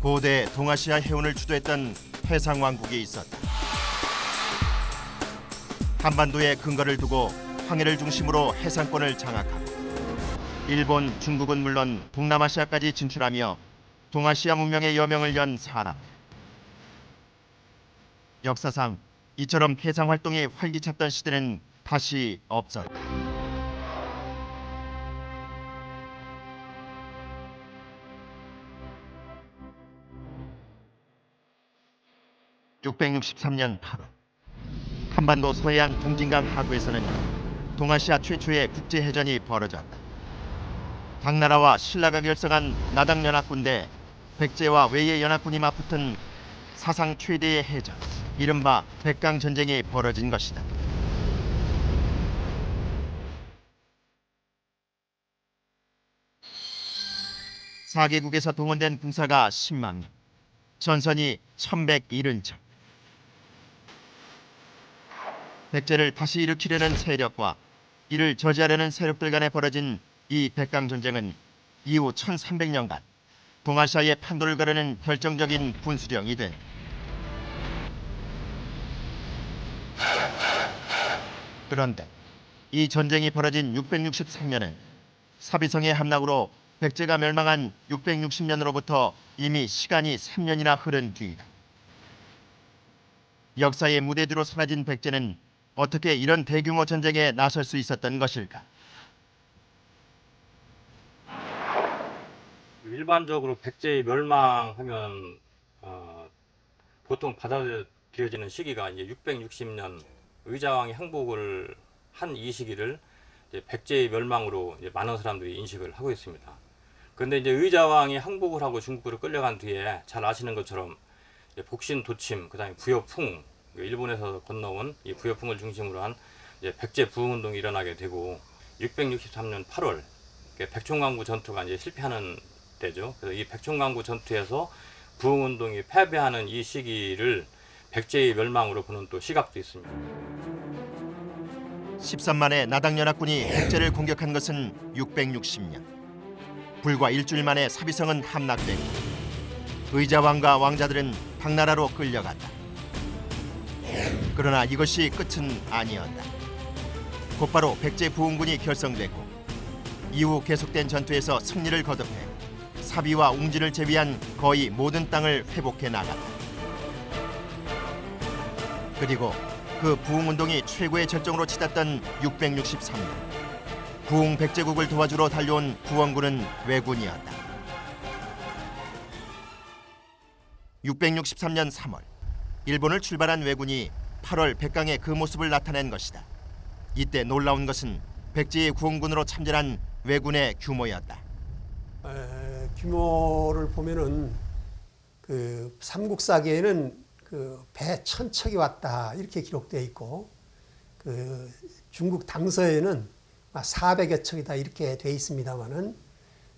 고대 동아시아 해운을 주도했던 해상왕국이 있었다. 한반도에 근거를 두고 황해를 중심으로 해상권을 장악하고 일본, 중국은 물론 동남아시아까지 진출하며 동아시아 문명의 여명을 연 사람. 역사상 이처럼 해상 활동이 활기찼던 시대는 다시 없었다. 663년 8월 한반도 서해안 동진강 하구에서는 동아시아 최초의 국제해전이 벌어졌다. 당나라와 신라가 결성한 나당연합군 대 백제와 외의 연합군이 맞붙은 사상 최대의 해전, 이른바 백강전쟁이 벌어진 것이다. 사개국에서 동원된 군사가 10만 명, 전선이 1170척. 백제를 다시 일으키려는 세력과 이를 저지하려는 세력들 간에 벌어진 이 백강전쟁은 이후 1300년간 동아시아의 판도를 가르는 결정적인 분수령이 된. 그런데 이 전쟁이 벌어진 663년은 사비성의 함락으로 백제가 멸망한 660년으로부터 이미 시간이 3년이나 흐른 뒤이다. 역사의 무대 뒤로 사라진 백제는 어떻게 이런 대규모 전쟁에 나설 수 있었던 것일까? 일반적으로 백제의 멸망하면 보통 받아들여지는 시기가 이제 660년 의자왕이 항복을 한 이 시기를 이제 백제의 멸망으로 이제 많은 사람들이 인식을 하고 있습니다. 그런데 이제 의자왕이 항복을 하고 중국으로 끌려간 뒤에 잘 아시는 것처럼 복신 도침, 그다음에 부여풍, 일본에서 건너온 이 부여풍을 중심으로 한 이제 백제 부흥운동이 일어나게 되고 663년 8월 백총강구 전투가 이제 실패하는 때죠. 그래서 이 백총강구 전투에서 부흥운동이 패배하는 이 시기를 백제의 멸망으로 보는 또 시각도 있습니다. 13만의 나당연합군이 백제를 공격한 것은 660년. 불과 일주일 만에 사비성은 함락되고 의자왕과 왕자들은 당나라로 끌려갔다. 그러나 이것이 끝은 아니었다. 곧바로 백제 부흥군이 결성됐고 이후 계속된 전투에서 승리를 거듭해 사비와 웅진을 제외한 거의 모든 땅을 회복해 나갔다. 그리고 그 부흥운동이 최고의 절정으로 치닫던 663년 부흥 백제국을 도와주러 달려온 구원군은 왜군이었다. 663년 3월 일본을 출발한 왜군이 8월 백강에 그 모습을 나타낸 것이다. 이때 놀라운 것은 백제의 구원군으로 참전한 왜군의 규모였다. 규모를 보면은 그 삼국사기에는 그 배 1000척이 왔다 이렇게 기록되어 있고 그 중국 당서에는 400여 척이다 이렇게 되어 있습니다만은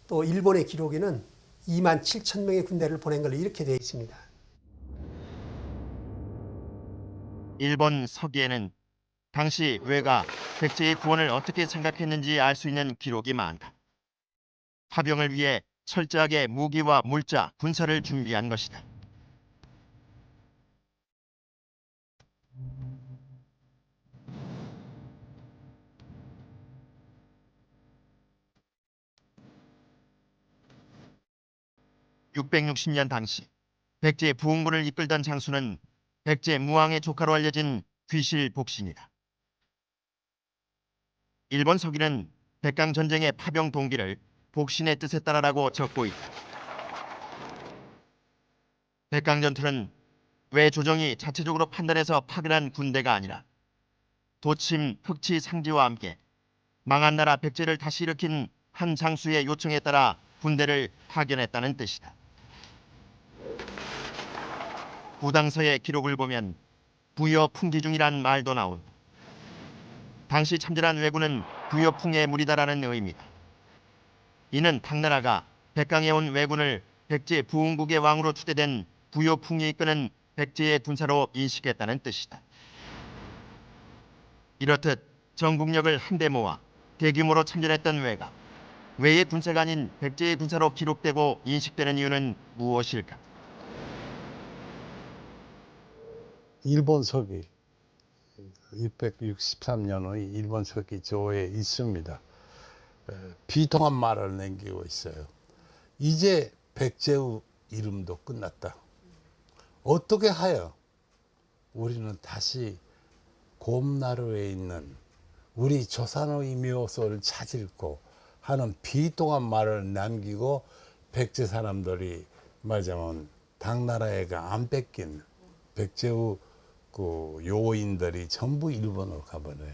또 일본의 기록에는 2만 7천 명의 군대를 보낸 걸로 이렇게 되어 있습니다. 일본 서기에는 당시 왜가 백제의 구원을 어떻게 생각했는지 알 수 있는 기록이 많다. 파병을 위해 철저하게 무기와 물자, 군사를 준비한 것이다. (660년) 당시 백제 부흥군을 이끌던 장수는 백제 무왕의 조카로 알려진 귀실복신이다. 일본 서기는 백강 전쟁의 파병 동기를 복신의 뜻에 따라라고 적고 있다. 백강 전투는 왜 조정이 자체적으로 판단해서 파견한 군대가 아니라 도침, 흑치, 상지와 함께 망한 나라 백제를 다시 일으킨 한 장수의 요청에 따라 군대를 파견했다는 뜻이다. 부당서의 기록을 보면 부여풍지중이란 말도 나온다. 당시 참전한 왜군은 부여풍의 무리다라는 의미다. 이는 당나라가 백강에 온 왜군을 백제 부흥국의 왕으로 추대된 부여풍이 이끄는 백제의 군사로 인식했다는 뜻이다. 이렇듯 전국력을 한데 모아 대규모로 참전했던 왜가 왜의 군사가 아닌 백제의 군사로 기록되고 인식되는 이유는 무엇일까? 일본 서기 663년의 일본 서기조에 있습니다. 비통한 말을 남기고 있어요. 이제 백제의 이름도 끝났다. 어떻게 하여 우리는 다시 곰나루에 있는 우리 조상의 묘소를 찾을고 하는 비통한 말을 남기고 백제 사람들이 말하자면 당나라에가 안 뺏긴 백제의 그 요인들이 전부 일본으로 가버려요.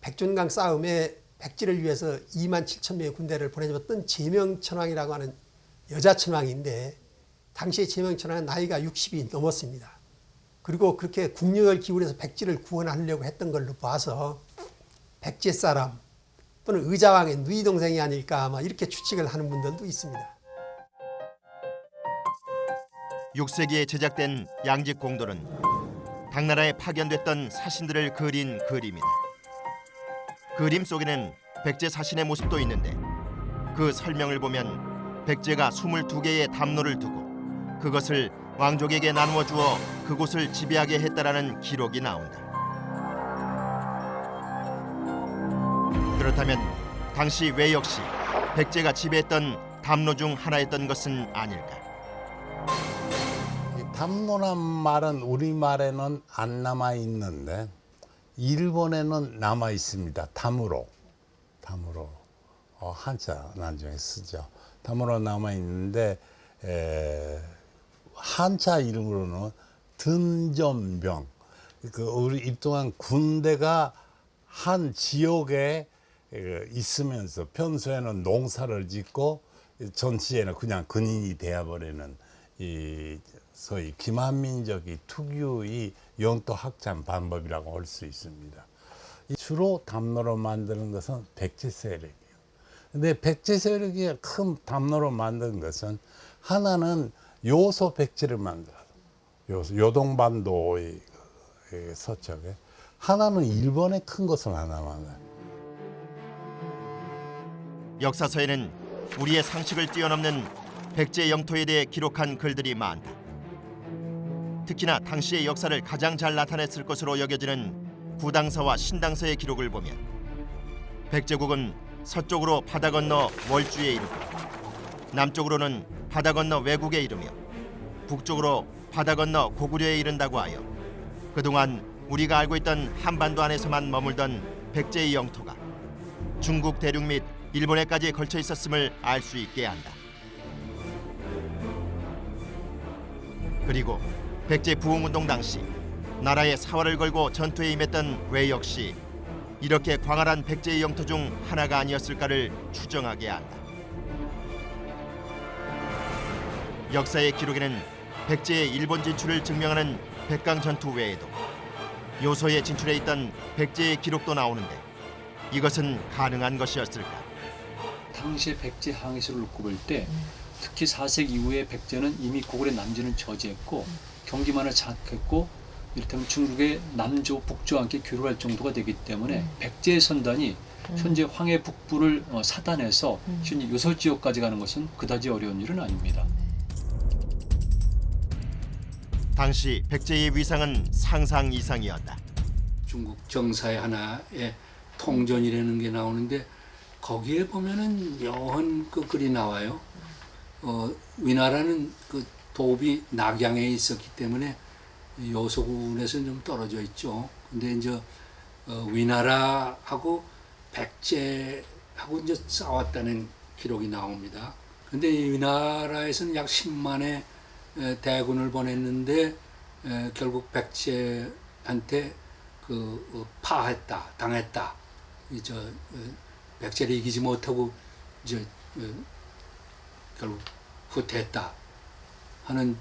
백존강 싸움에 백제를 위해서 2만 7천 명의 군대를 보내줬던 제명천왕이라고 하는 여자 천왕인데 당시에 제명천왕은 나이가 60이 넘었습니다. 그리고 그렇게 국력을 기울여서 백제를 구원하려고 했던 걸로 봐서 백제 사람 또는 의자왕의 누이 동생이 아닐까 아마 이렇게 추측을 하는 분들도 있습니다. 6세기에 제작된 양직공돌은 당나라에 파견됐던 사신들을 그린 그림이다. 그림 속에는 백제 사신의 모습도 있는데 그 설명을 보면 백제가 22개의 담로를 두고 그것을 왕족에게 나누어 주어 그곳을 지배하게 했다라는 기록이 나온다. 그렇다면 당시 왜 역시 백제가 지배했던 담로 중 하나였던 것은 아닐까? 담로란 말은 우리말에는 안 남아 있는데 일본에는 남아 있습니다. 담으로 한자 나중에 쓰죠. 담으로 남아 있는데 한자 이름으로는 든전병. 그 우리 입동한 군대가 한 지역에 있으면서 평소에는 농사를 짓고 전시에는 그냥 근인이 되어버리는 이 소위 기만민족이 특유의 영토 확장 방법이라고 할 수 있습니다. 주로 담로로 만드는 것은 백제 세력이에요. 근데 백제 세력이 큰 담로로 만든 것은 하나는 요소 백제를 만들어요. 요동반도의 서쪽에. 하나는 일본의 큰 것을 하나 만들어요. 역사서에는 우리의 상식을 뛰어넘는 백제 영토에 대해 기록한 글들이 많다. 특히나 당시의 역사를 가장 잘 나타냈을 것으로 여겨지는 구당서와 신당서의 기록을 보면 백제국은 서쪽으로 바다 건너 월주에 이르고 남쪽으로는 바다 건너 외국에 이르며 북쪽으로 바다 건너 고구려에 이른다고 하여 그동안 우리가 알고 있던 한반도 안에서만 머물던 백제의 영토가 중국 대륙 및 일본에까지 걸쳐 있었음을 알 수 있게 한다. 그리고 백제 부흥운동 당시 나라에 사활을 걸고 전투에 임했던 왜 역시 이렇게 광활한 백제의 영토 중 하나가 아니었을까를 추정하게 한다. 역사의 기록에는 백제의 일본 진출을 증명하는 백강 전투 외에도 요소에 진출해 있던 백제의 기록도 나오는데 이것은 가능한 것이었을까? 당시의 백제 항해술을 놓고 볼 때 특히 4세기 이후에 백제는 이미 고구려 남진을 저지했고 경기만을 장악했고 이를테면 중국의 남조, 북조와 함께 교류할 정도가 되기 때문에 백제의 선단이 현재 황해 북부를 사단해서 현재 요소 지역까지 가는 것은 그다지 어려운 일은 아닙니다. 당시 백제의 위상은 상상 이상이었다. 중국 정사의 하나의 통전이라는 게 나오는데 거기에 보면은 묘한 그 글이 나와요. 위나라는 그 도읍이 낙양에 있었기 때문에 요소군에서는 좀 떨어져 있죠. 근데 이제 위나라하고 백제하고 이제 싸웠다는 기록이 나옵니다. 근데 이 위나라에서는 약 10만의 대군을 보냈는데 결국 백제한테 파했다, 당했다. 백제를 이기지 못하고 결국 후퇴했다 하는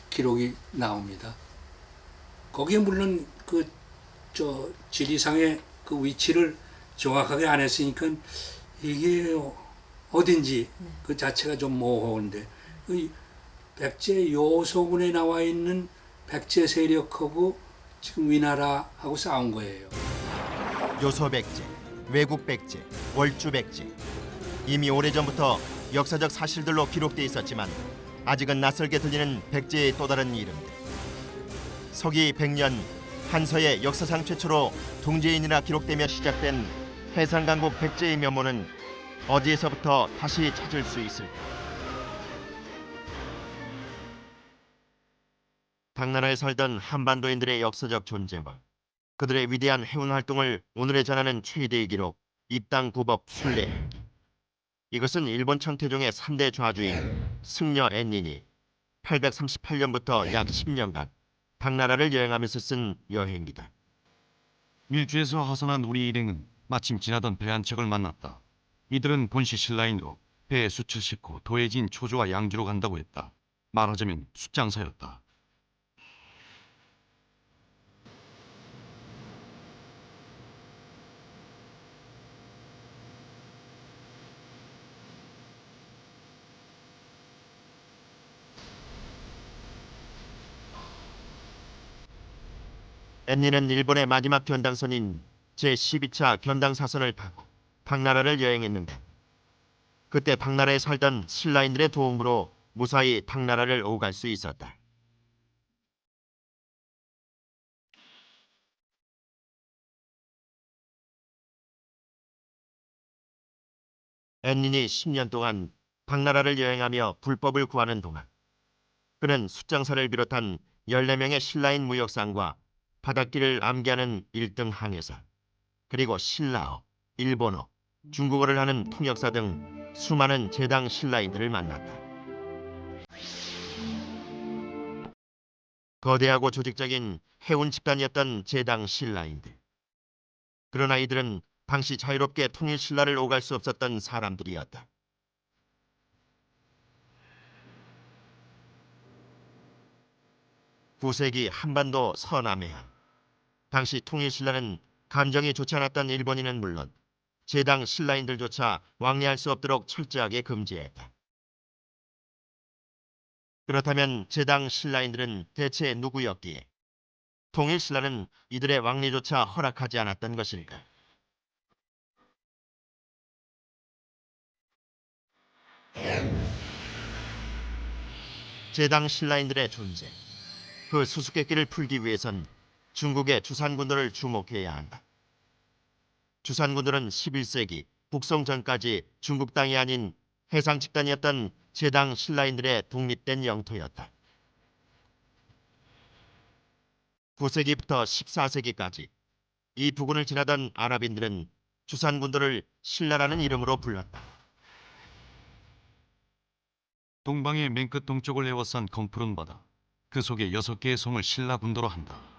기록이 나옵니다. 거기에 물론 지리상의 그 위치를 정확하게 안 했으니까 이게 어딘지 그 자체가 좀 모호한데 백제 요소군에 나와 있는 백제 세력하고 지금 위나라하고 싸운 거예요. 요소 백제, 외국 백제, 월주 백제. 이미 오래전부터 역사적 사실들로 기록돼 있었지만 아직은 낯설게 들리는 백제의 또 다른 이름들. 서기 100년 한서의 역사상 최초로 동지인이라 기록되며 시작된 해상강국 백제의 면모는 어디에서부터 다시 찾을 수 있을까? 당나라에 살던 한반도인들의 역사적 존재와 그들의 위대한 해운 활동을 오늘에 전하는 최대의 기록 입당구법 순례. 이것은 일본 청태종의 3대 좌주인 승려 앤닌이 838년부터 약 10년간 당나라를 여행하면서 쓴 여행기다. 밀주에서 하선한 우리 일행은 마침 지나던 배 한 척을 만났다. 이들은 본시 신라인으로 배에 숯을 싣고 도해진 초조와 양주로 간다고 했다. 말하자면 숯장사였다. 앤니는 일본의 마지막 견당선인 제12차 견당사선을 타고 당나라를 여행했는데 그때 당나라에 살던 신라인들의 도움으로 무사히 당나라를 오갈 수 있었다. 앤닌이 10년 동안 당나라를 여행하며 불법을 구하는 동안 그는 숫장사를 비롯한 14명의 신라인 무역상과 바닷길을 암기하는 1등 항해사, 그리고 신라어, 일본어, 중국어를 하는 통역사 등 수많은 제당 신라인들을 만났다. 거대하고 조직적인 해운 집단이었던 제당 신라인들. 그러나 이들은 당시 자유롭게 통일 신라를 오갈 수 없었던 사람들이었다. (9세기) 한반도 서남해안. 당시 통일 신라는 감정이 좋지 않았던 일본인은 물론 제당 신라인들조차 왕래할 수 없도록 철저하게 금지했다. 그렇다면 제당 신라인들은 대체 누구였기에 통일 신라는 이들의 왕래조차 허락하지 않았던 것일까? 제당 신라인들의 존재, 그 수수께끼를 풀기 위해선 중국의 주산군들을 주목해야 한다. 주산군들은 11세기 북송 전까지 중국 땅이 아닌 해상 집단이었던 제당 신라인들의 독립된 영토였다. 9세기부터 14세기까지 이 부근을 지나던 아랍인들은 주산군들을 신라라는 이름으로 불렀다. 동방의 맨 끝 동쪽을 에워싼 검푸른 바다. 그 속에 6개의 성을 신라군도로 한다.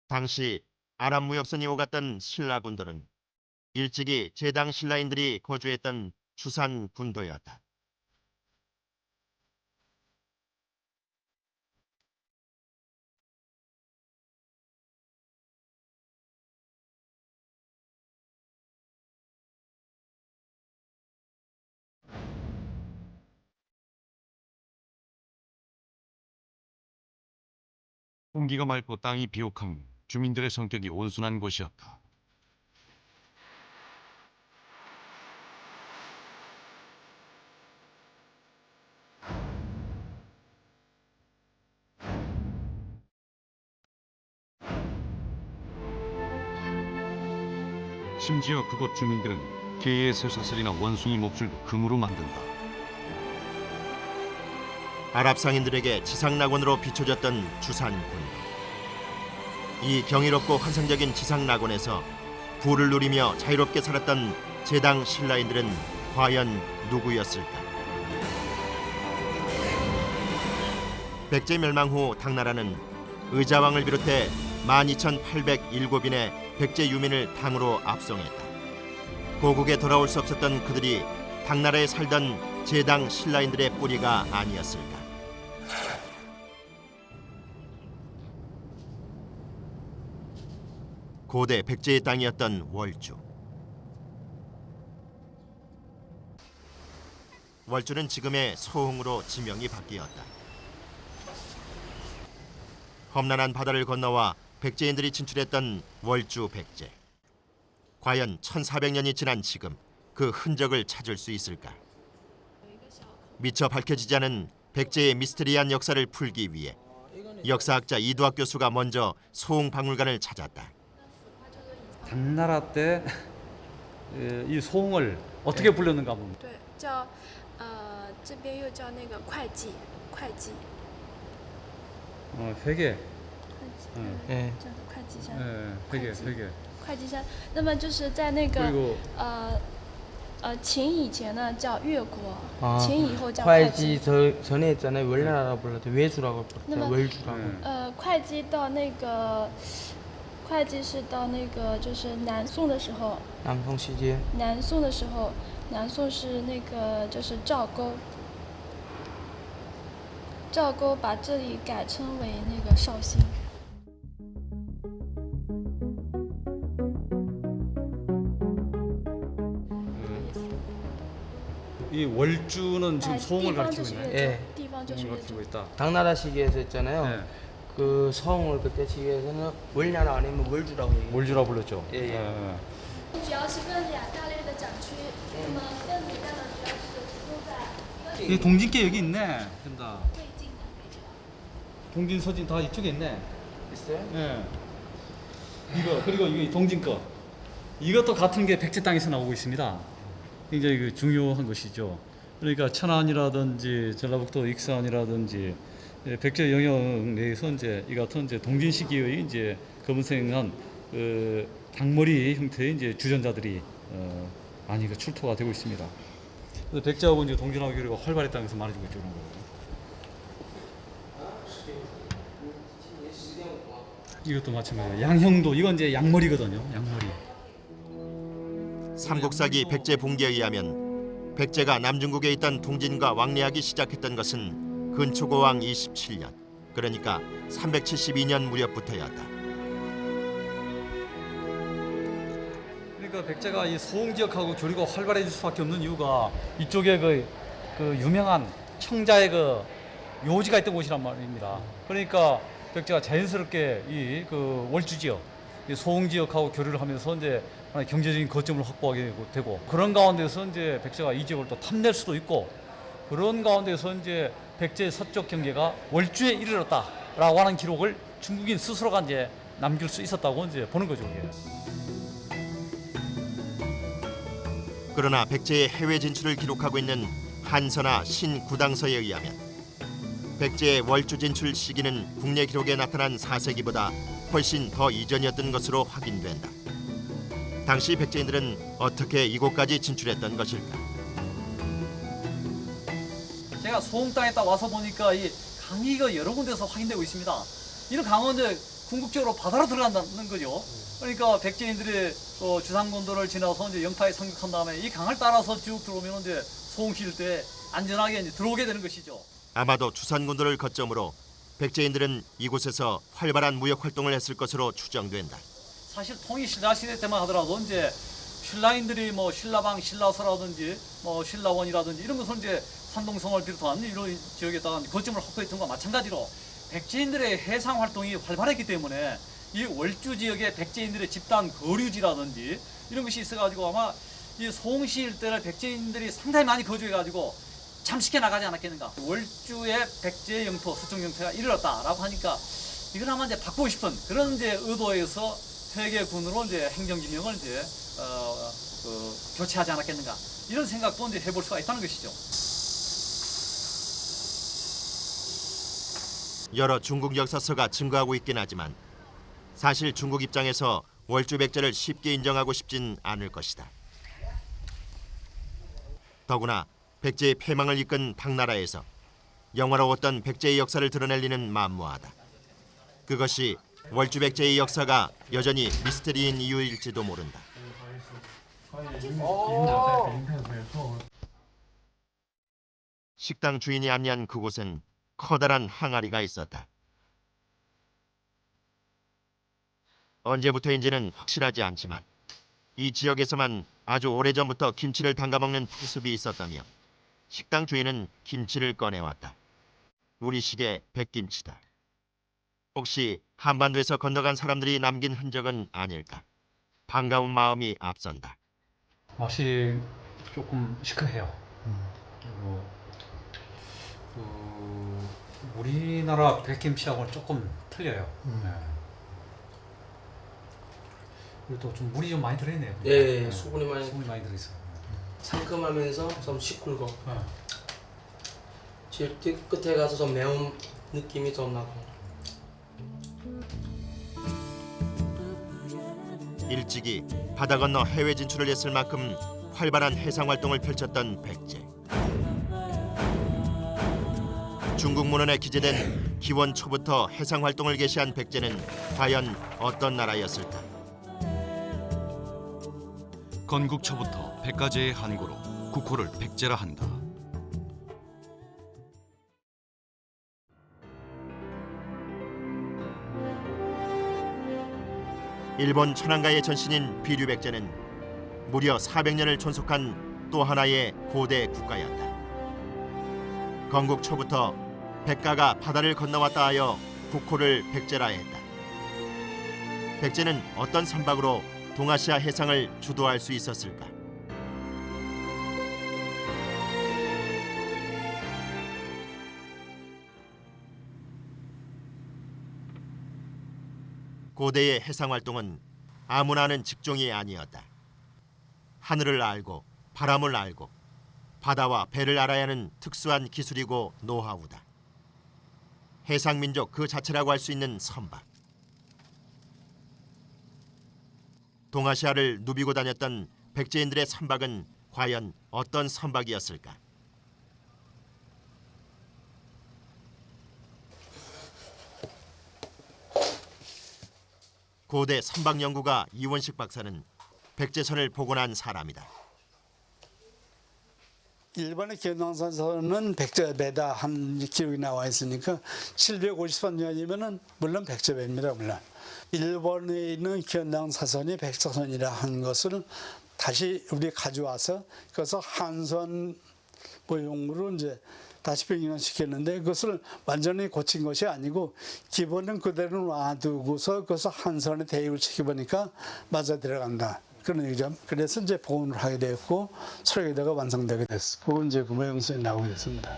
당시 아랍 무역선이 오갔던 신라군들은 일찍이 제당 신라인들이 거주했던 주산 군도였다. 공기가 맑고 땅이 비옥한 주민들의 성격이 온순한 곳이었다. 심지어 그곳 주민들은 개의 쇠사슬이나 원숭이 목줄도 금으로 만든다. 아랍 상인들에게 지상낙원으로 비춰졌던 주산군. 이 경이롭고 환상적인 지상낙원에서 부를 누리며 자유롭게 살았던 제당 신라인들은 과연 누구였을까? 백제 멸망 후 당나라는 의자왕을 비롯해 12,807인의 백제 유민을 당으로 압송했다. 고국에 돌아올 수 없었던 그들이 당나라에 살던 제당 신라인들의 뿌리가 아니었을까? 고대 백제의 땅이었던 월주. 월주는 지금의 소흥으로 지명이 바뀌었다. 험난한 바다를 건너와 백제인들이 진출했던 월주 백제. 과연 1400년이 지난 지금 그 흔적을 찾을 수 있을까? 미처 밝혀지지 않은 백제의 미스테리한 역사를 풀기 위해 역사학자 이두학 교수가 먼저 소홍박물관을 찾았다. 당나라 때 이 소홍을 어떻게 불렸는가 한번. 对，叫这边又叫那个会稽，会稽， 회계. 对，叫会稽山， 회계. 会稽山。那么就是在那个 그리고 秦以前呢叫越国， 아, 秦以后叫会 会稽 稽。 전에 있잖아요. 월나라라 불렀대. 외주라고 불렀대. 그러면- 월주라고. 会稽到那个，会稽是到那个就是南宋的时候， 남성 시기에 南宋的时候，南宋是那个就是赵构，赵构把这里改称为那个绍兴。 이 월주는 지금 哎 소홍을 地方 가르치고 就是 있나요? 越 예 州，地方就是 소홍을 越州 가르치고 。 있다. 당나라 시기에서 있잖아요. 네. 그 성을 그때 시기에서는 월나라 아니면 월주라고 얘기해요. 월주라 불렀죠. 예, 예. 主要是分两大类的展区，那么分别呢主要是集中在一个 이 동진계 여기 있네. 된다. 最近的北朝。 동진 서진 다 이쪽에 있네. 있어요? 예. 이거 그리고 이거 동진 거. 이것도 같은 게 백제 땅에서 나오고 있습니다. 굉장히 그 중요한 것이죠. 그러니까 천안이라든지 전라북도 익산이라든지 백제 영역 내에서 이제 이 같은 이제 동진 시기의 이제 검은색한 닭머리 형태의 이제 주전자들이 많이 출토가 되고 있습니다. 그래서 백제하고 이제 동진하고 교류가 활발했다면서 말해주고 있죠. 그런 거. 이것도 마찬가지예요. 양형도 이건 이제 양머리거든요. 양머리. 삼국사기 백제 봉기에 의하면 백제가 남중국에 있던 동진과 왕래하기 시작했던 것은 근초고왕 27년, 그러니까 372년 무렵부터였다. 그러니까 백제가 이 소흥 지역하고 교류가 활발해질 수밖에 없는 이유가 이쪽에 그 유명한 청자의 그 묘지가 있던 곳이란 말입니다. 그러니까 백제가 자연스럽게 이 그 월주 지역, 이 소흥 지역하고 교류를 하면서 이제 하나의 경제적인 거점을 확보하게 되고 그런 가운데서 이제 백제가 이 지역을 또 탐낼 수도 있고 그런 가운데서 이제 백제의 서쪽 경계가 월주에 이르렀다라고 하는 기록을 중국인 스스로가 이제 남길 수 있었다고 이제 보는 거죠. 이게. 그러나 백제의 해외 진출을 기록하고 있는 한서나 신구당서에 의하면 백제의 월주 진출 시기는 국내 기록에 나타난 4세기보다 훨씬 더 이전이었던 것으로 확인된다. 당시 백제인들은 어떻게 이곳까지 진출했던 것일까? 제가 소흥 땅에 딱 와서 보니까 이 강이 여러 군데서 확인되고 있습니다. 이런 강은 이제 궁극적으로 바다로 들어간다는 거죠. 그러니까 백제인들이 주상군도를 지나서 이제 영파에 상륙한 다음에 이 강을 따라서 쭉 들어오면 이제 소흥시 일대에 안전하게 이제 들어오게 되는 것이죠. 아마도 주산군도를 거점으로 백제인들은 이곳에서 활발한 무역 활동을 했을 것으로 추정된다. 사실 통일 신라 시대 때만 하더라도 이제 신라인들이 뭐 신라방, 신라서라든지 뭐 신라원이라든지 이런 것은 이제 산동성을 비롯한 이런 지역에다가 거점을 확보했던 것과 마찬가지로 백제인들의 해상 활동이 활발했기 때문에 이 월주 지역의 백제인들의 집단 거류지라든지 이런 것이 있어가지고 아마 이 소흥시 일대를 백제인들이 상당히 많이 거주해가지고 잠식해 나가지 않았겠는가. 월주의 백제 영토, 수정 영토가 이르렀다라고 하니까 이걸 아마 이제 바꾸고 싶은 그런 이제 의도에서 회계군으로 이제 행정진영을 이제 교체하지 않았겠는가. 이런 생각도 이제 해볼 수가 있다는 것이죠. 여러 중국 역사서가 증거하고 있긴 하지만 사실 중국 입장에서 월주 백제를 쉽게 인정하고 싶진 않을 것이다. 더구나 백제의 패망을 이끈 당나라에서 영화로웠던 백제의 역사를 드러낼 리는 만무하다. 그것이 월주 백제의 역사가 여전히 미스터리인 이유일지도 모른다. 식당 주인이 안내한 그곳엔 커다란 항아리가 있었다. 언제부터인지는 확실하지 않지만 이 지역에서만 아주 오래전부터 김치를 담가먹는 풍습이 있었다며 식당 주인은 김치를 꺼내왔다. 우리식의 백김치다. 혹시 한반도에서 건너간 사람들이 남긴 흔적은 아닐까? 반가운 마음이 앞선다. 맛이 조금 시큼해요. 그리고 우리나라 백김치하고는 조금 틀려요. 네. 그리고 또 좀 물이 좀 많이 들어있네요. 예, 수분이 많이 들어있어. 상큼하면서 좀 시kur고 네. 제일 끝에 가서 좀 매운 느낌이 좀 나고. 일찍이 바다 건너 해외 진출을 했을 만큼 활발한 해상 활동을 펼쳤던 백제. 중국 문헌에 기재된 기원 초부터 해상 활동을 개시한 백제는 과연 어떤 나라였을까? 건국 초부터 백가제의 한고로 국호를 백제라 한다. 일본 천황가의 전신인 비류백제는 무려 400년을 존속한 또 하나의 고대 국가였다. 건국 초부터 백가가 바다를 건너왔다 하여 국호를 백제라 했다. 백제는 어떤 선박으로 동아시아 해상을 주도할 수 있었을까? 고대의 해상 활동은 아무나 하는 직종이 아니었다. 하늘을 알고 바람을 알고 바다와 배를 알아야 하는 특수한 기술이고 노하우다. 해상민족 그 자체라고 할 수 있는 선박. 동아시아를 누비고 다녔던 백제인들의 선박은 과연 어떤 선박이었을까? 고대 선박 연구가 이원식 박사는 백제선을 복원한 사람이다. 일본의 견왕사서는 백제배다 한 기록이 나와 있으니까 753년이면은 물론 백제배입니다. 물론 일본에 있는 견왕사선이 백제선이라 한 것을 다시 우리 가져와서 그래서 한선 모형으로 이제 다시 변형시켰는데 그것을 완전히 고친 것이 아니고 기본은 그대로 놔두고서 그것을 한선에 대입을 시켜보니까 맞아 들어간다. 그런 얘기죠. 그래서 이제 복원을 하게 되었고 설계도가 완성되게 됐고 그건 이제 그 모형선이 나오게 됐습니다.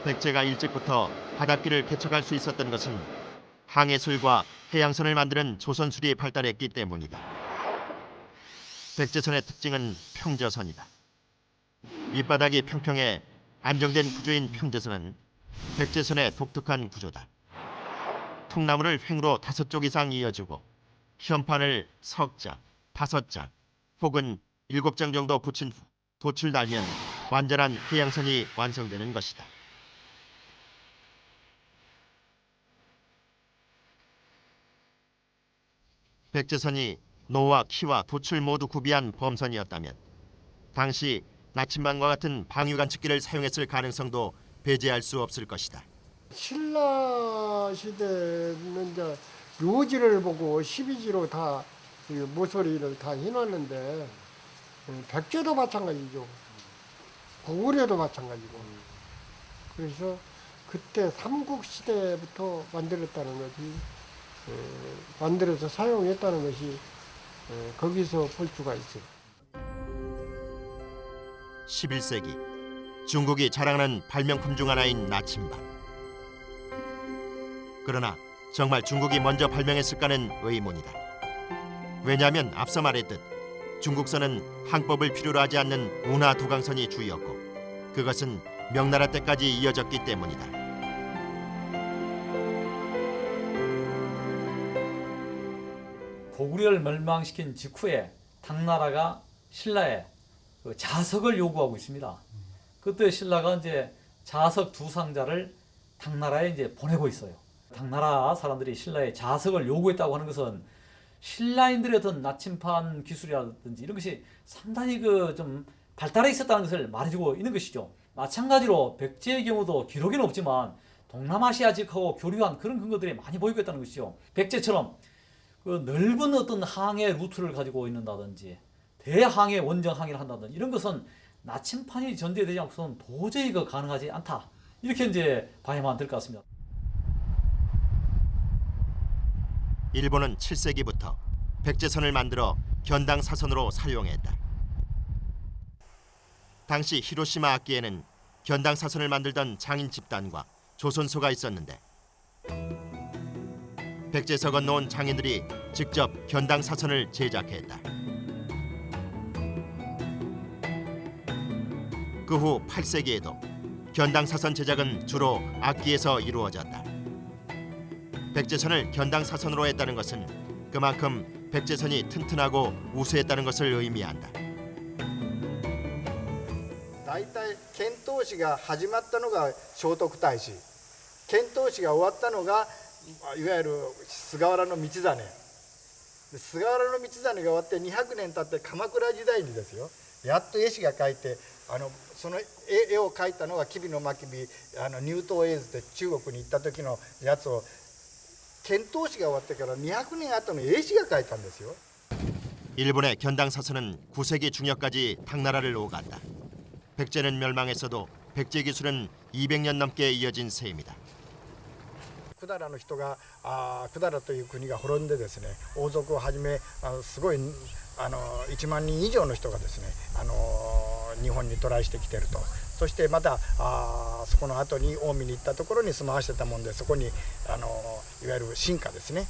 백제가 일찍부터 바닷길을 개척할 수 있었던 것은 항해술과 해양선을 만드는 조선술이 발달했기 때문이다. 백제선의 특징은 평저선이다. 밑바닥이 평평해 안정된 구조인 평저선은 백제선의 독특한 구조다. 통나무를 횡으로 5쪽 이상 이어주고 현판을 석 장, 5장 혹은 7장 정도 붙인 후 돛을 달면 완전한 해양선이 완성되는 것이다. 백제선이 노와 키와 돛을 모두 구비한 범선이었다면 당시 나침반과 같은 방위관측기를 사용했을 가능성도 배제할 수 없을 것이다. 신라 시대는 이제 묘지를 보고 12지로 다 모서리를 다 해놨는데 백제도 마찬가지죠. 고구려도 마찬가지고. 그래서 그때 삼국시대부터 만들었다는 것이 만들어서 사용했다는 것이 거기서 볼 수가 있어요. 11세기 중국이 자랑하는 발명품 중 하나인 나침반. 그러나 정말 중국이 먼저 발명했을까는 의문이다. 왜냐하면 앞서 말했듯 중국선은 항법을 필요로 하지 않는 운하 도강선이 주였고 그것은 명나라 때까지 이어졌기 때문이다. 고구려를 멸망시킨 직후에 당나라가 신라에 그 자석을 요구하고 있습니다. 그때 신라가 이제 자석 2상자를 당나라에 이제 보내고 있어요. 당나라 사람들이 신라에 자석을 요구했다고 하는 것은 신라인들의 어떤 나침반 기술이라든지 이런 것이 상당히 그 좀 발달해 있었다는 것을 말해주고 있는 것이죠. 마찬가지로 백제의 경우도 기록에는 없지만 동남아시아 지역하고 교류한 그런 근거들이 많이 보이고 있다는 것이죠. 백제처럼 그 넓은 어떤 항해 루트를 가지고 있는다든지 대항해 원정 항해를 한다든지 이런 것은 나침판이 전제되지 않고서는 도저히 그 가능하지 않다. 이렇게 이제 봐야만 될 것 같습니다. 일본은 7세기부터 백제선을 만들어 견당 사선으로 사용했다. 당시 히로시마 악기에는 견당 사선을 만들던 장인 집단과 조선소가 있었는데 백제에서 건너온 장인들이 직접 견당 사선을 제작했다. 그 후 8세기에도 견당 사선 제작은 주로 악기에서 이루어졌다. 백제선을 견당 사선으로 했다는 것은 그만큼 백제선이 튼튼하고 우수했다는 것을 의미한다. 大体遣唐使が始まったのが聖徳太子、遣唐使が終わったのがいわゆる菅原道真、菅原道真が終わって200年経って鎌倉時代にですよ、やっと絵師が描いて、その絵を描いたのが吉備真備入唐絵図で中国に行った時のやつを遣唐使が終わってから200年後の絵師が描いたんですよ。 일본의 견당 사선은 9세기 중엽까지 당나라를 오갔다. 백제는 멸망했어도 백제 기술은 200년 넘게 이어진 셈이다. 百済の人が百済という国が滅んでですね、王族をはじめすごい1万人以上の人がですね日本に渡来してきてると。そしてまたそこの後に近江に行ったところに住まわしてたもんで、そこにいわゆる臣下ですね、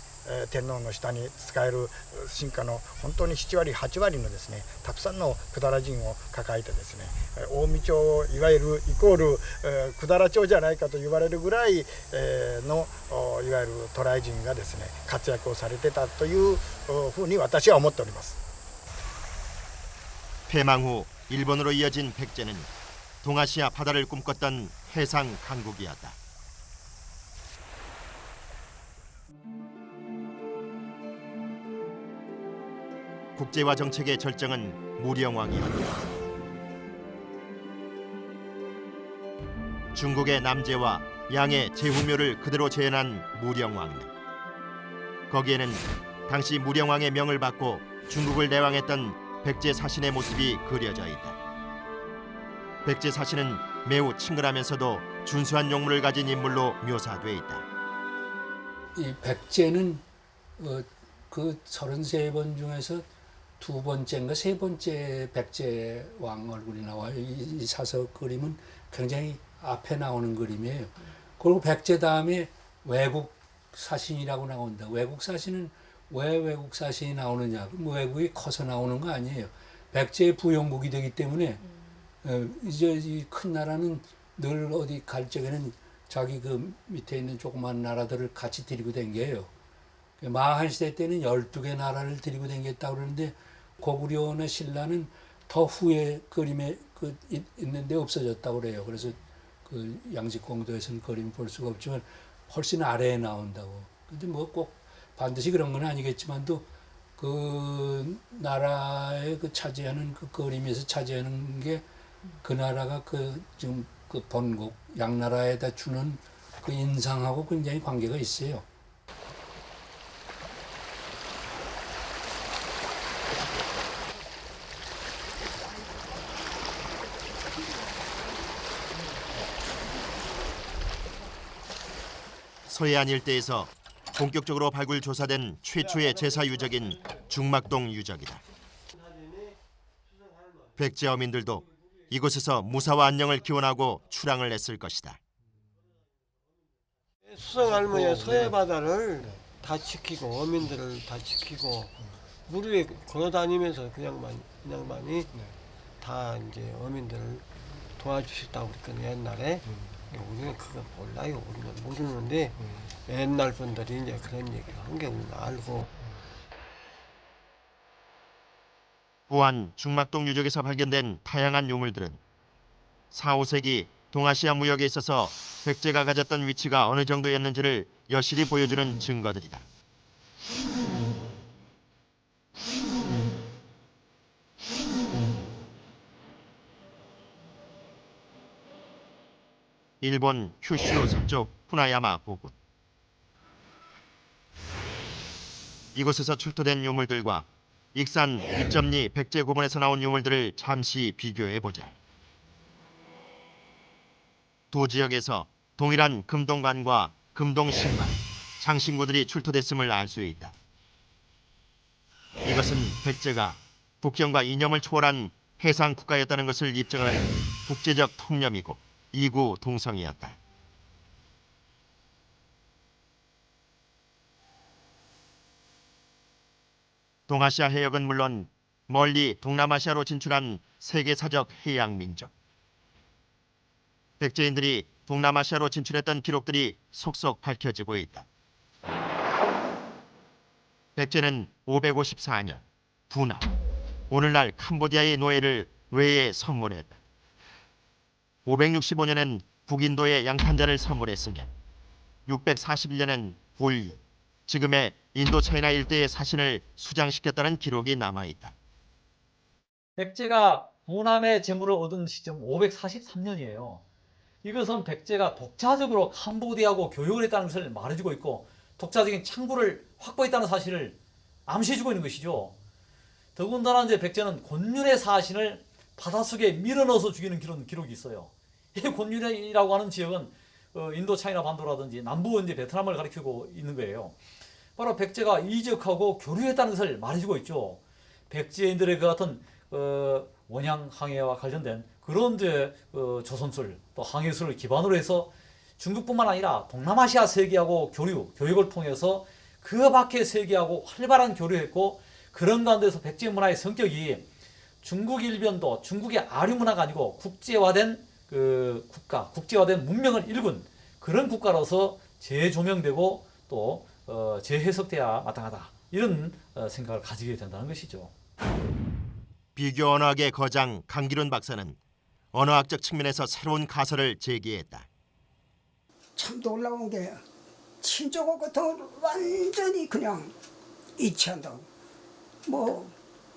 天皇の下に仕える臣下の本当に7割8割のですねたくさんの百済人を抱えてですね、近江朝いわゆるイコール百済朝じゃないかと言われるぐらいのいわゆる渡来人がですね活躍をされてたというふうに私は思っております。 패망 후 일본으로 이어진 백제는 동아시아 바다를 꿈꿨던 해상 강국이었다. 국제화 정책의 절정은 무령왕이었다. 중국의 남제와 양의 제후묘를 그대로 재현한 무령왕릉. 거기에는 당시 무령왕의 명을 받고 중국을 내왕했던 백제 사신의 모습이 그려져 있다. 백제 사신은 매우 친근하면서도 준수한 용물을 가진 인물로 묘사돼 있다. 이 백제는 그 33번 중에서 두 번째인가 세 번째 백제 왕 얼굴이 나와요. 이 사서 그림은 굉장히 앞에 나오는 그림이에요. 그리고 백제 다음에 외국 사신이라고 나온다. 외국 사신은 왜 외국 사신이 나오느냐? 외국이 커서 나오는 거 아니에요. 백제의 부영국이 되기 때문에 이제 이 큰 나라는 늘 어디 갈 적에는 자기 그 밑에 있는 조그만 나라들을 같이 데리고 댕겨요. 마한 시대 때는 12개 나라를 데리고 댕겼다고 그러는데 고구려나 신라는 더 후에 그림에 있는데 없어졌다고 그래요. 그래서 그 양지공도에서는 그림 볼 수가 없지만 훨씬 아래에 나온다고. 근데 뭐 꼭 반드시 그런 건 아니겠지만도 그 나라의 그 차지하는 그 그림에서 차지하는 게 그 나라가 그 지금 그 본국 양나라에다 주는 그 인상하고 굉장히 관계가 있어요. 서해안 일대에서 본격적으로 발굴 조사된 최초의 제사 유적인 중막동 유적이다. 백제 어민들도 이곳에서 무사와 안녕을 기원하고 출항을 했을 것이다. 수성 할머니의 서해 바다를 다 지키고 어민들을 다 지키고 물 위에 걸어다니면서 그냥만이 다 이제 어민들을 도와주셨다고 그랬거든요. 옛날에 우리는 그거 몰라요. 우리는 모르는데 옛날 분들이 이제 그런 얘기를 한 게 우리는 알고. 또한 중막동 유적에서 발견된 다양한 유물들은 4, 5세기 동아시아 무역에 있어서 백제가 가졌던 위치가 어느 정도였는지를 여실히 보여주는 증거들이다. 일본 큐슈 서쪽 후나야마 부근. 이곳에서 출토된 유물들과 익산 입점리 백제 고문에서 나온 유물들을 잠시 비교해보자. 두 지역에서 동일한 금동관과 금동신발, 장신구들이 출토됐음을 알 수 있다. 이것은 백제가 국경과 이념을 초월한 해상 국가였다는 것을 입증하는 국제적 통념이고 이구 동성이었다. 동아시아 해역은 물론 멀리 동남아시아로 진출한 세계사적 해양 민족. 백제인들이 동남아시아로 진출했던 기록들이 속속 밝혀지고 있다. 백제는 554년 부나 오늘날 캄보디아의 노예를 외에 선물했다. 565년엔 북인도의 양탄자를 선물했으며 641년엔 볼유, 지금의 인도차이나 일대의 사신을 수장시켰다는 기록이 남아있다. 백제가 부남의 재물을 얻은 시점 543년이에요. 이것은 백제가 독자적으로 캄보디아하고 교역을 했다는 것을 말해주고 있고 독자적인 창구를 확보했다는 사실을 암시해주고 있는 것이죠. 더군다나 이제 백제는 곤륜의 사신을 바닷속에 밀어넣어서 죽이는 기록이 있어요. 이 곤륜이라고 하는 지역은 인도 차이나 반도라든지 남부 이제 베트남을 가리키고 있는 거예요. 바로 백제가 이적하고 교류했다는 것을 말해주고 있죠. 백제인들의 그 같은 원양 항해와 관련된 그런 조선술 또 항해술을 기반으로 해서 중국뿐만 아니라 동남아시아 세계하고 교육을 통해서 그 밖의 세계하고 활발한 교류했고 그런 가운데서 백제 문화의 성격이 중국 일변도 중국의 아류 문화가 아니고 국제화된 국가, 국제화된 문명을 일군 그런 국가로서 재조명되고 또 재해석돼야 마땅하다 이런 생각을 가지게 된다는 것이죠. 비교 언어학의 거장 강기륜 박사는 언어학적 측면에서 새로운 가설을 제기했다. 참 놀라운 게 친족어 같은 걸 완전히 그냥 이치한다고.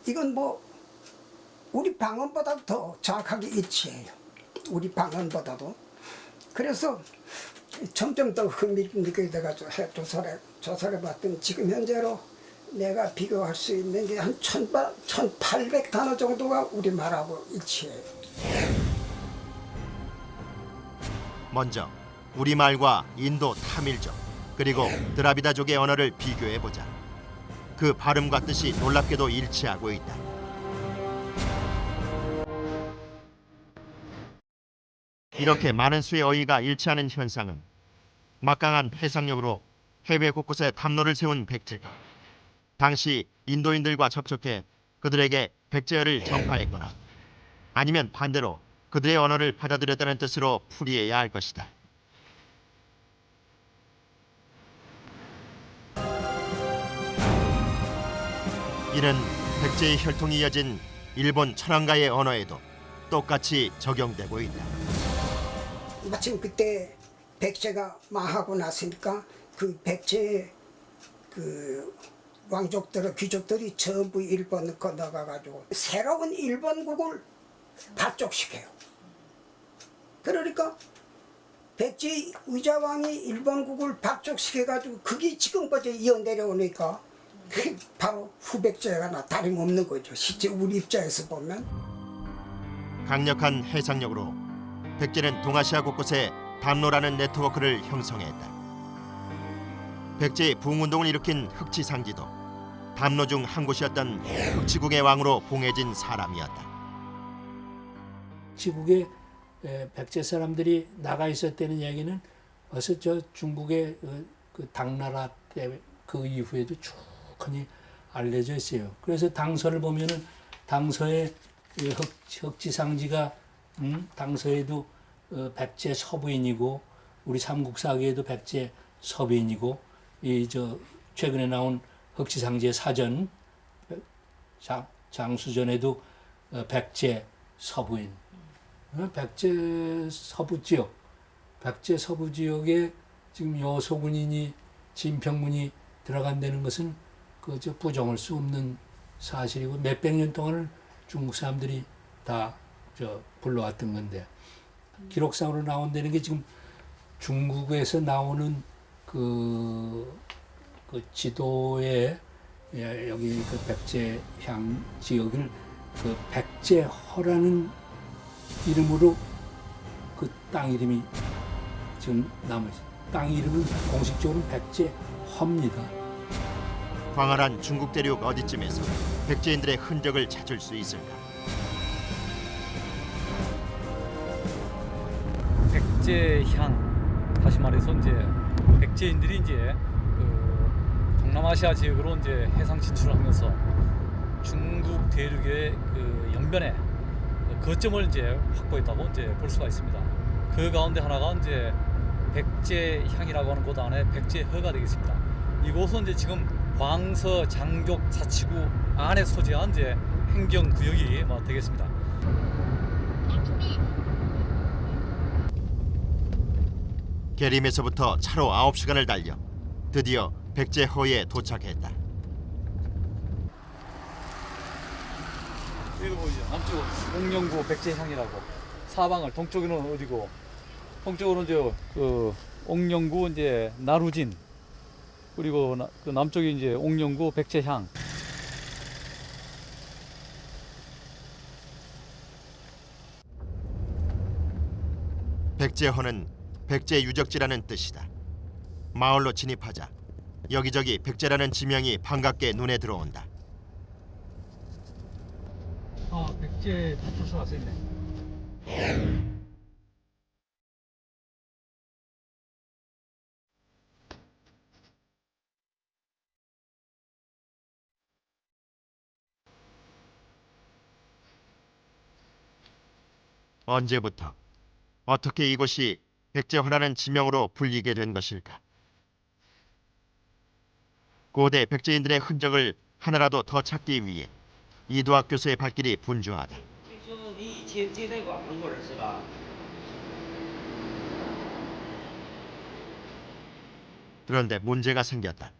이건 우리 방언보다 더 정확하게 이치해요. 우리 방언보다도. 그래서 점점 더 흥미있게 돼가지고 조사를 봤더니 지금 현재로 내가 비교할 수 있는 게 한 1800 단어 정도가 우리말하고 일치해요. 먼저 우리말과 인도 타밀족 그리고 드라비다족의 언어를 비교해보자. 그 발음과 뜻이 놀랍게도 일치하고 있다. 이렇게 많은 수의 어휘가 일치하는 현상은 막강한 해상력으로 해외 곳곳에 담로를 세운 백제가 당시 인도인들과 접촉해 그들에게 백제어를 전파했거나 아니면 반대로 그들의 언어를 받아들였다는 뜻으로 풀이해야 할 것이다. 이는 백제의 혈통이 이어진 일본 천황가의 언어에도 똑같이 적용되고 있다. 마침 그때 백제가 망하고 났으니까 그 백제의 왕족들, 귀족들이 전부 일본을 건너가가지고 새로운 일본국을 발족시켜요. 그러니까 백제 의자왕이 일본국을 발족시켜가지고 그게 지금까지 이어내려오니까 그게 바로 후백제가 다름없는 거죠. 실제 우리 입장에서 보면. 강력한 해상력으로 백제는 동아시아 곳곳에 담로라는 네트워크를 형성했다. 백제의 부흥운동을 일으킨 흑치상지도 담로 중 한 곳이었던 흑치국의 왕으로 봉해진 사람이었다. 흑치국에 백제 사람들이 나가 있었다는 이야기는 어서 저 중국의 그 당나라 때 그 이후에도 충분히 알려져 있어요. 그래서 당서를 보면은 당서에 흑지상지가 당서에도 백제 서부인이고 우리 삼국사기에도 백제 서부인이고 최근에 나온 흑지상지의 사전 장수전에도 백제 서부인, 백제 서부 지역, 백제 서부 지역에 지금 여소군이니 진평군이 들어간다는 것은 부정할 수 없는 사실이고 몇백 년 동안을 중국 사람들이 다 불러왔던 건데 기록상으로 나온다는 게 지금 중국에서 나오는 그 지도에 여기 그 백제향 지역을 그 백제허라는 이름으로 그 땅 이름이 지금 남아있어요. 땅 이름은 공식적으로는 백제허입니다. 광활한 중국 대륙 어디쯤에서 백제인들의 흔적을 찾을 수 있을까? 백제향, 다시 말해서 이제 백제인들이 이제 그 동남아시아 지역으로 이제 해상 진출하면서 중국 대륙의 그 연변에 거점을 이제 확보했다고 이제 볼 수가 있습니다. 그 가운데 하나가 이제 백제향이라고 하는 곳 안에 백제허가 되겠습니다. 이곳은 이제 지금 광서 장족 자치구 안에 소재한 이제 행정구역이 되겠습니다. 계림에서부터 차로 9시간을 달려 드디어 백제허에 도착했다. 여기 보이죠? 남쪽 옥령구 백제향이라고. 사방을 동쪽에는 어디고, 동쪽으로는 이제 그 옥령구 이제 나루진, 그리고 그 남쪽이 이제 옥령구 백제향. 백제허는 백제 유적지라는 뜻이다. 마을로 진입하자 여기저기 백제라는 지명이 반갑게 눈에 들어온다. 아, 백제 파트가 써있네. 언제부터 어떻게 이곳이 백제허라는 지명으로 불리게 된 것일까? 고대 백제인들의 흔적을 하나라도 더 찾기 위해 이두학 교수의 발길이 분주하다. 그런데 문제가 생겼다.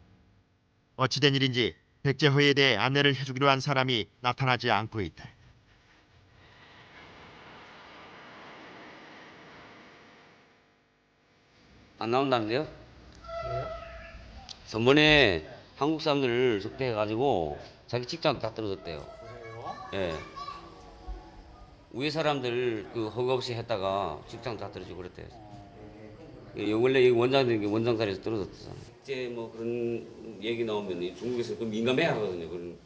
어찌된 일인지 백제허에 대해 안내를 해주기로 한 사람이 나타나지 않고 있다. 안 나온다는데요? 왜요? 전번에 한국 사람들을 섭외해가지고 자기 직장 다 떨어졌대요. 그래요? 예. 위에 사람들 그 허가 없이 했다가 직장 다 떨어지고 그랬대요. 원래 원장 자리에서 떨어졌잖아요. 이제 뭐 그런 얘기 나오면 중국에서 그 민감해 하거든요. 그런 게.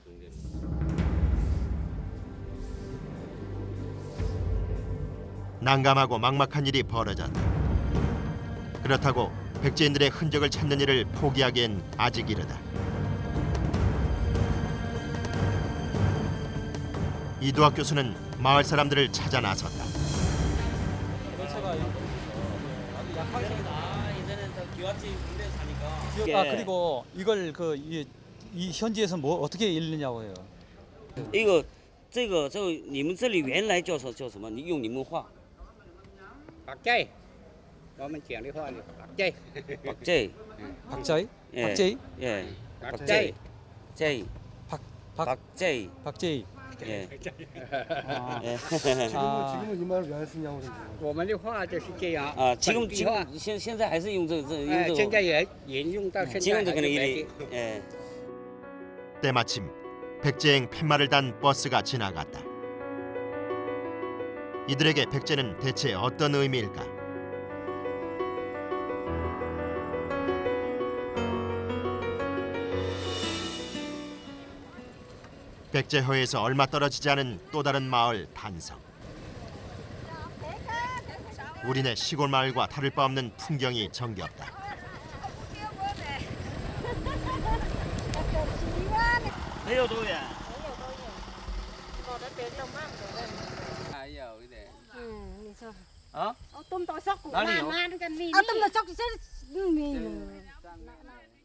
난감하고 막막한 일이 벌어졌다. 그렇다고 백제인들의 흔적을 찾는 일을 포기하기엔 아직 이르다. 이두학 교수는 마을 사람들을 찾아 나섰다. 아, 그리고 이걸 이 현지에서 뭐 어떻게 읽느냐고요? 이거 这个你们这里原来叫什么？你用你们话。박자이. 我们讲的话呢，박자이. 박자이. 박자이? 예. 박자이? 예. 박자이. 자이. 박자이. 박자이. 예. 아. 예. 지금은 이 말을 왜 안 쓰냐고. 我们的话就是这样。啊，现在还是用这个。现在也沿用到现在。 지금도 그냥 이리. 예. 때마침 백제행 팻말을 단 버스가 지나갔다. 이들에게 백제는 대체 어떤 의미일까? 백제허에서 얼마 떨어지지 않은 또 다른 마을 단성. 우리네 시골 마을과 다를 바 없는 풍경이 정겹다.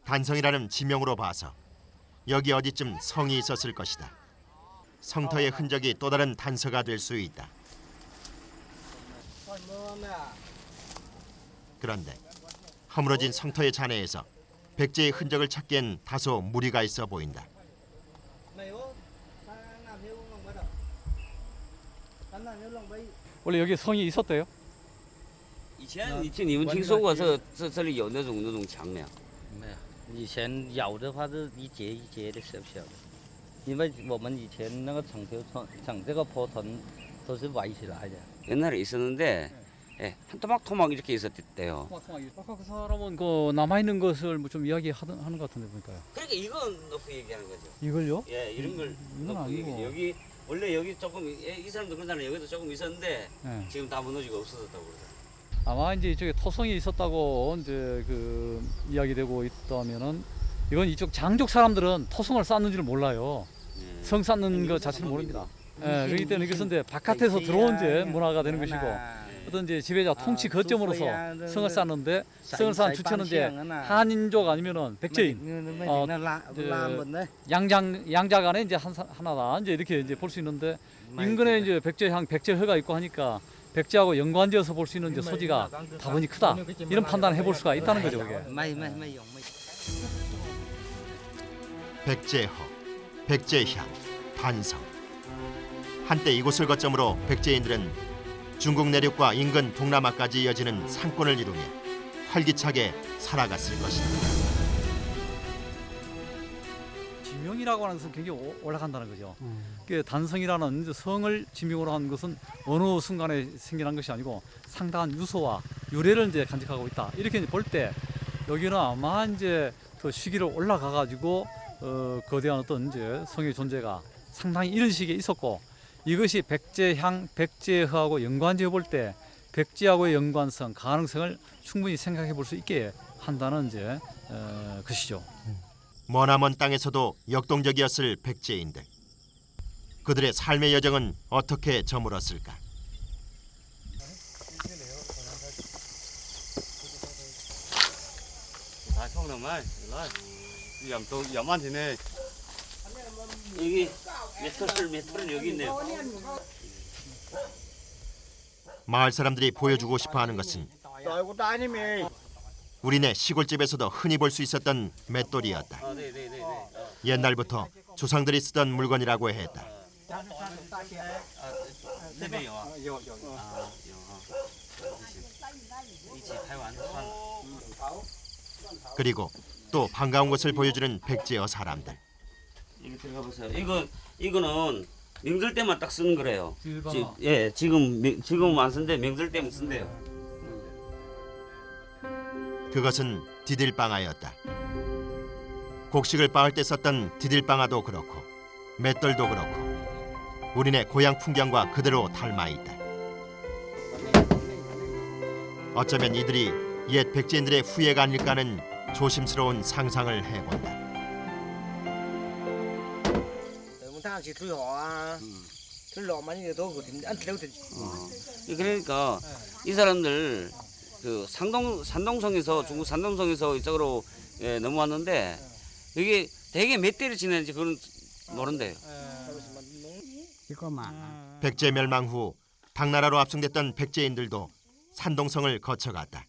단성이라는 지명으로 봐서 여기 어디쯤 성이 있었을 것이다. 성터의 흔적이 또 다른 단서가 될 수 있다. 그런데 허물어진 성터의 잔해에서 백제의 흔적을 찾기엔 다소 무리가 있어 보인다. 원래 여기 성이 있었대요? 以前你们听说过这里有那种墙没有？没有，以前有的话是一节一节的小小的，因为我们以前那个整这个坡屯都是围起来的。 옛날에 있었는데 예, 한 토막토막 이렇게 있었대요. 아까 그 사람은 그 남아 있는 것을 뭐 좀 이야기하는 것 같은데 보니까요. 그러니까 이건 놓고 얘기하는 거죠. 이걸요? 예, 이런 걸 이건 놓고 아니고. 얘기. 여기 원래 여기 조금 이 사람도 그러잖아요. 여기도 조금 있었는데 네. 지금 다 무너지고 없어졌다고 그러잖아요. 아마 이제 이쪽에 토성이 있었다고 이제 그 이야기되고 있다면은 이건 이쪽 장족 사람들은 토성을 쌓는지를 몰라요. 성 쌓는 것 자체를 모릅니다. 예, 그렇기 때문에 이것은 이제 바깥에서 들어온 이제 문화가 되는 것이고 어떤 이제 지배자 통치 거점으로서 성을 쌓는데 성을 쌓은 주체는 이제 한인족 아니면은 백제인, 양자 간에 이제 하나다 이제 이렇게 이제 볼 수 있는데 인근에 이제 백제향, 백제허가 있고 하니까 백제하고 연관지어서 볼 수 있는 이제 소지가 다분히 크다 이런 판단을 해볼 수가 있다는 거죠, 그게. 백제허, 백제향, 단성. 한때 이곳을 거점으로 백제인들은 중국 내륙과 인근 동남아까지 이어지는 상권을 이루며 활기차게 살아갔을 것이다. 지명이라고 하는 것은 굉장히 올라간다는 거죠. 그 단성이라는 성을 지명으로 하는 것은 어느 순간에 생겨난 것이 아니고 상당한 유서와 유래를 이제 간직하고 있다. 이렇게 볼 때 여기는 아마 이제 더 시기로 올라가 가지고 거대한 어떤 이제 성의 존재가 상당히 이런 시기에 있었고 이것이 백제향, 백제허하고 연관지어 볼 때 백제하고의 연관성, 가능성을 충분히 생각해 볼 수 있게 한다는 이제 것이죠. 머나먼 땅에서도 역동적이었을 백제인들. 그들의 삶의 여정은 어떻게 저물었을까? 다 통나말, 염만 되네. 여기 메탈은 여기 있네요. 마을 사람들이 보여주고 싶어하는 것은 우리네 시골집에서도 흔히 볼 수 있었던 맷돌이었다. 옛날부터 조상들이 쓰던 물건이라고 했다. 그리고 또 반가운 것을 보여주는 백제어 사람들. 이거 들어가 보세요. 이거는 명절 때만 딱 쓰는 거래요. 길방아. 예, 지금 안 쓴데 명절 때만 쓴대요. 그것은 디딜방아였다. 곡식을 빻을 때 썼던 디딜방아도 그렇고 맷돌도 그렇고 우리네 고향 풍경과 그대로 닮아 있다. 어쩌면 이들이 옛 백제인들의 후예가 아닐까 하는 조심스러운 상상을 해본다. 그러니까 이 사람들 그 산동성에서 중국 산동성에서 이쪽으로 넘어왔는데 이게 되게 몇 대를 지냈는지 그건 모른대요. 백제 멸망 후 당나라로 압송됐던 백제인들도 산동성을 거쳐갔다.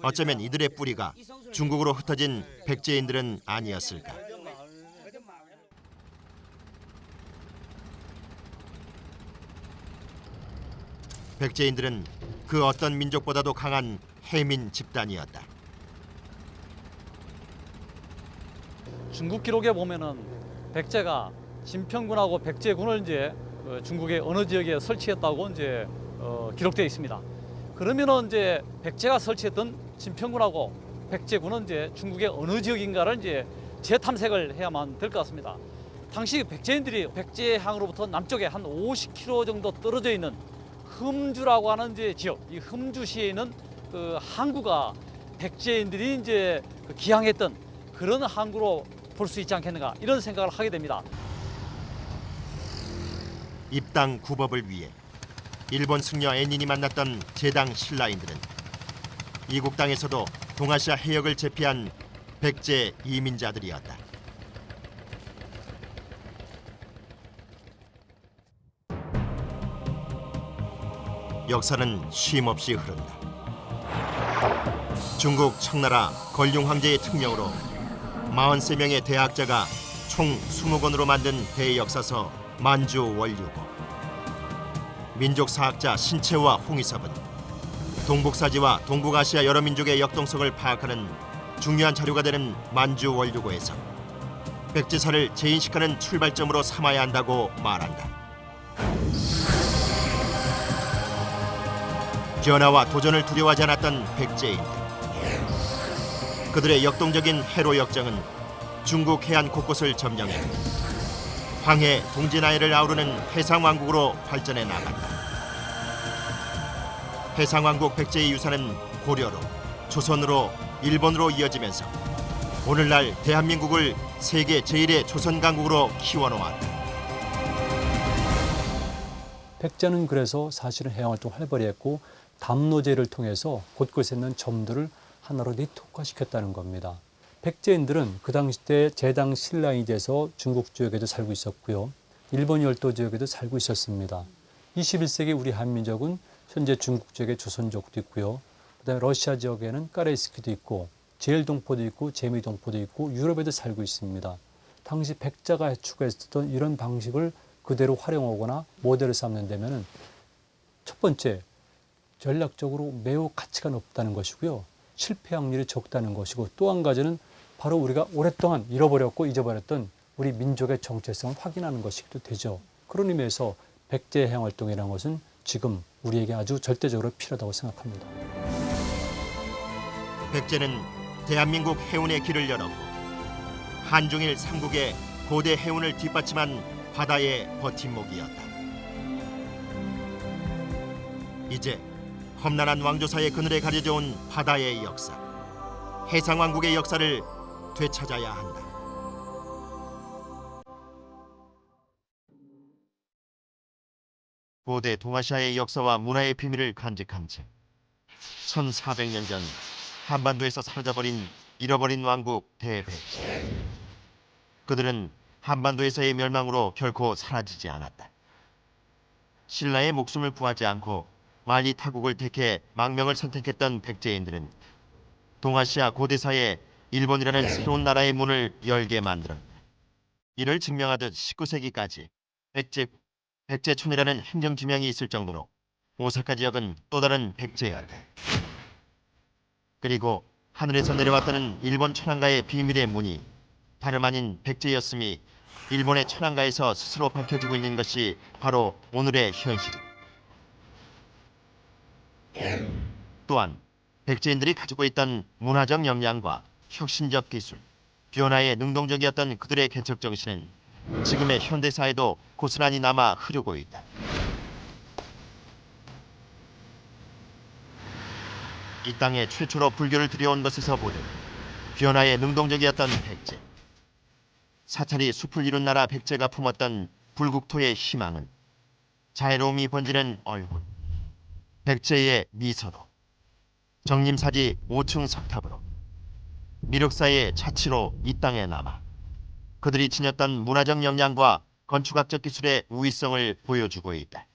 어쩌면 이들의 뿌리가 중국으로 흩어진 백제인들은 아니었을까. 백제인들은 그 어떤 민족보다도 강한 해민 집단이었다. 중국 기록에 보면은 백제가 진평군하고 백제군을 이제 중국의 어느 지역에 설치했다고 이제 기록되어 있습니다. 그러면은 이제 백제가 설치했던 진평군하고 백제군은 이제 중국의 어느 지역인가를 이제 재탐색을 해야만 될 것 같습니다. 당시 백제인들이 백제항으로부터 남쪽에 한 50km 정도 떨어져 있는 흠주라고 하는 이제 지역, 이 흠주시에 있는 그 항구가 백제인들이 이제 기항했던 그런 항구로 볼 수 있지 않겠는가 이런 생각을 하게 됩니다. 입당 구법을 위해 일본 승려 애닌이 만났던 제당 신라인들은 이국 땅에서도 동아시아 해역을 제피한 백제 이민자들이었다. 역사는 쉼없이 흐른다. 중국 청나라 걸륭 황제의 특명으로 43명의 대학자가 총 20권으로 만든 대역사서 만주원류고, 민족사학자 신채와 홍희섭은 동북사지와 동북아시아 여러 민족의 역동성을 파악하는 중요한 자료가 되는 만주원류고에서 백제사를 재인식하는 출발점으로 삼아야 한다고 말한다. 변화와 도전을 두려워하지 않았던 백제인들. 그들의 역동적인 해로 역정은 중국 해안 곳곳을 점령해 황해, 동진하해를 아우르는 해상왕국으로 발전해 나간다. 해상왕국 백제의 유산은 고려로, 조선으로, 일본으로 이어지면서 오늘날 대한민국을 세계 제1의 조선 강국으로 키워놓았다. 백제는 그래서 사실은 해양활동을 활발히 했고 담로제를 통해서 곳곳에 있는 점들을 하나로 네트워크화시켰다는 겁니다. 백제인들은 그 당시 때 제당 신라인이 돼서 중국 지역에도 살고 있었고요. 일본 열도 지역에도 살고 있었습니다. 21세기 우리 한민족은 현재 중국 지역에 조선족도 있고요. 그다음에 러시아 지역에는 까레이스키도 있고 제일동포도 있고 제미동포도 있고 유럽에도 살고 있습니다. 당시 백자가 추구했던 이런 방식을 그대로 활용하거나 모델을 삼는다면 첫 번째, 전략적으로 매우 가치가 높다는 것이고요. 실패 확률이 적다는 것이고 또 한 가지는 바로 우리가 오랫동안 잃어버렸고 잊어버렸던 우리 민족의 정체성을 확인하는 것이기도 되죠. 그런 의미에서 백제 해양활동이라는 것은 지금 우리에게 아주 절대적으로 필요하다고 생각합니다. 백제는 대한민국 해운의 길을 열었고 한중일 삼국의 고대 해운을 뒷받침한 바다의 버팀목이었다. 이제 험난한 왕조사의 그늘에 가려져 온 바다의 역사, 해상왕국의 역사를 되찾아야 한다. 고대 동아시아의 역사와 문화의 비밀을 간직한 채 1400년 전 한반도에서 사라져버린 잃어버린 왕국 대백제. 그들은 한반도에서의 멸망으로 결코 사라지지 않았다. 신라의 목숨을 구하지 않고 만리 타국을 택해 망명을 선택했던 백제인들은 동아시아 고대사에 일본이라는 새로운 나라의 문을 열게 만들었다. 이를 증명하듯 19세기까지 백제촌이라는 행정지명이 있을 정도로 오사카 지역은 또 다른 백제였다. 그리고 하늘에서 내려왔다는 일본 천황가의 비밀의 문이 다름 아닌 백제였음이 일본의 천황가에서 스스로 밝혀지고 있는 것이 바로 오늘의 현실. 또한 백제인들이 가지고 있던 문화적 역량과 혁신적 기술, 변화에 능동적이었던 그들의 개척 정신은 지금의 현대사에도 고스란히 남아 흐르고 있다. 이 땅에 최초로 불교를 들여온 것에서 보듯 변화에 능동적이었던 백제. 사찰이 숲을 이룬 나라 백제가 품었던 불국토의 희망은 자애로움이 번지는 얼굴, 백제의 미소로, 정림사지 5층 석탑으로, 미륵사의 자치로 이 땅에 남아 그들이 지녔던 문화적 역량과 건축학적 기술의 우위성을 보여주고 있다.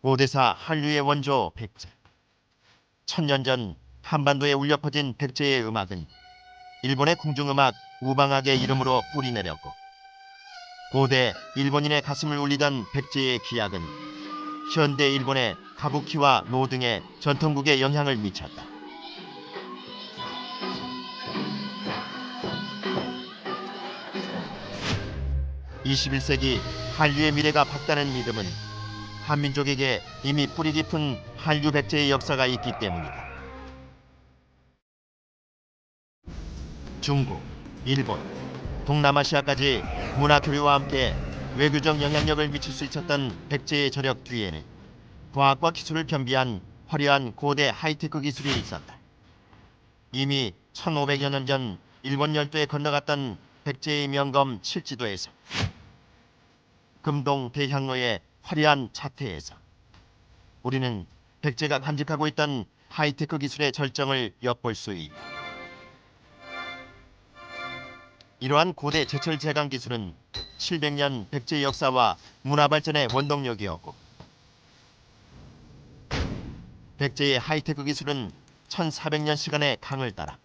고대사 한류의 원조 백제. 1000년 전 한반도에 울려 퍼진 백제의 음악은 일본의 궁중음악 우방악의 이름으로 뿌리내렸고 고대 일본인의 가슴을 울리던 백제의 기악은 현대 일본의 가부키와 노 등의 전통국에 영향을 미쳤다. (21세기) 한류의 미래가 밝다는 믿음은 한민족에게 이미 뿌리 깊은 한류 백제의 역사가 있기 때문이다. 중국, 일본, 동남아시아까지 문화 교류와 함께 외교적 영향력을 미칠 수 있었던 백제의 저력 뒤에는 과학과 기술을 겸비한 화려한 고대 하이테크 기술이 있었다. 이미 1500여 년 전 일본 열도에 건너갔던 백제의 명검 칠지도에서 금동 대향로의 화려한 자태에서 우리는 백제가 간직하고 있던 하이테크 기술의 절정을 엿볼 수 있다. 이러한 고대 제철 제강 기술은 700년 백제의 역사와 문화 발전의 원동력이었고 백제의 하이테크 기술은 1400년 시간의 강을 따라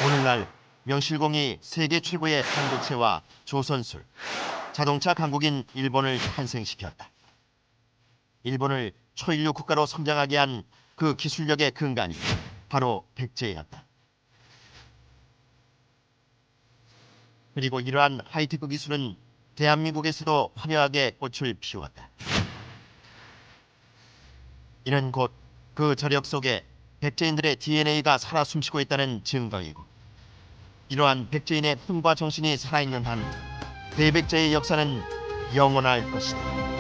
오늘날 명실공히 세계 최고의 반도체와 조선술, 자동차 강국인 일본을 탄생시켰다. 일본을 초인류 국가로 성장하게 한 그 기술력의 근간이 바로 백제였다. 그리고 이러한 하이테크 기술은 대한민국에서도 화려하게 꽃을 피웠다. 이는 곧 그 저력 속에 백제인들의 DNA가 살아 숨쉬고 있다는 증거이고 이러한 백제인의 품과 정신이 살아있는 한 대백제의 역사는 영원할 것이다.